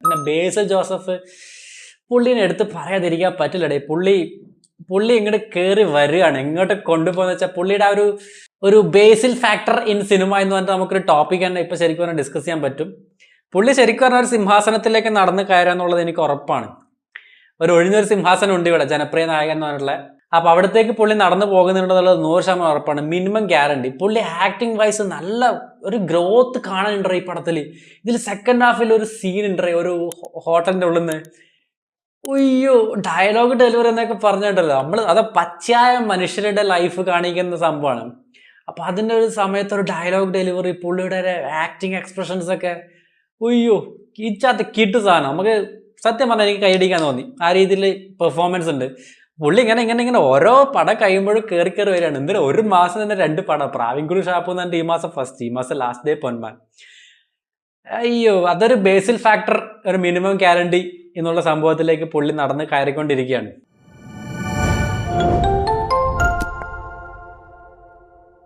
പിന്നെ ബേസിൽ ജോസഫ് പുള്ളീനെ എടുത്ത് പറയാതിരിക്കാൻ പറ്റില്ലടേ. പുള്ളി ഇങ്ങോട്ട് കയറി വരികയാണ്. ഇങ്ങോട്ട് കൊണ്ടുപോകുന്ന വെച്ചാൽ പുള്ളിയുടെ ആ ഒരു ബേസിൽ ഫാക്ടർ ഇൻ സിനിമ എന്ന് പറഞ്ഞിട്ട് നമുക്കൊരു ടോപ്പിക് തന്നെ ഇപ്പൊ ശരിക്കും പറഞ്ഞാൽ ഡിസ്കസ് ചെയ്യാൻ പറ്റും. പുള്ളി ശരിക്കും പറഞ്ഞാൽ ഒരു സിംഹാസനത്തിലേക്ക് നടന്ന് കയറുക എന്നുള്ളത് എനിക്ക് ഉറപ്പാണ്. ഒരു ഒഴിഞ്ഞൊരു സിംഹാസനം ഉണ്ട് ഇവിടെ, ജനപ്രിയ നായകൻ എന്ന് പറഞ്ഞിട്ടുള്ള. അപ്പൊ അവിടത്തേക്ക് പുള്ളി നടന്നു പോകുന്നുണ്ടെന്നുള്ളത് 100% ഉറപ്പാണ്. Minimum guarantee. പുള്ളി ആക്ടിങ് വൈസ് നല്ല ഒരു ഗ്രോത്ത് കാണാനുണ്ടോ ഈ പടത്തിൽ. ഇതിൽ സെക്കൻഡ് ഹാഫിൽ ഒരു സീൻ ഉണ്ട്, ഒരു ഹോട്ടലിന്റെ ഉള്ളിൽ നിന്ന് ഉയ്യോ ഡയലോഗ് ഡെലിവറി എന്നൊക്കെ പറഞ്ഞിട്ടല്ലോ. അത് പച്ചയായ മനുഷ്യരുടെ ലൈഫ് കാണിക്കുന്ന സംഭവമാണ്. അപ്പൊ അതിൻ്റെ ഒരു സമയത്ത് ഒരു ഡയലോഗ് ഡെലിവറി, പുള്ളിയുടെ ആക്ടിങ് എക്സ്പ്രഷൻസ് ഒക്കെ ഉയ്യോ കിച്ചാത്ത കിട്ടു സാധനം. നമുക്ക് സത്യം പറഞ്ഞാൽ എനിക്ക് കൈയടിക്കാൻ തോന്നി. ആ രീതിയിൽ പെർഫോമൻസ് ഉണ്ട്. പുള്ളി ഇങ്ങനെ ഓരോ പടം കഴിയുമ്പോഴും കയറി വരികയാണ്. എന്തിനാ ഒരു മാസം തന്നെ 2 പടം. പ്രാവിൻകുടി ഷാപ്പ് എന്ന് പറഞ്ഞിട്ട് ഈ മാസം ഫസ്റ്റ്, ഈ മാസം ലാസ്റ്റ് ഡേ പൊന്മാൻ. അയ്യോ അതൊരു ബേസിൽ ഫാക്ടർ, ഒരു മിനിമം ഗ്യാരണ്ടി എന്നുള്ള സംഭവത്തിലേക്ക് പുള്ളി നടന്ന് കയറിക്കൊണ്ടിരിക്കുകയാണ്.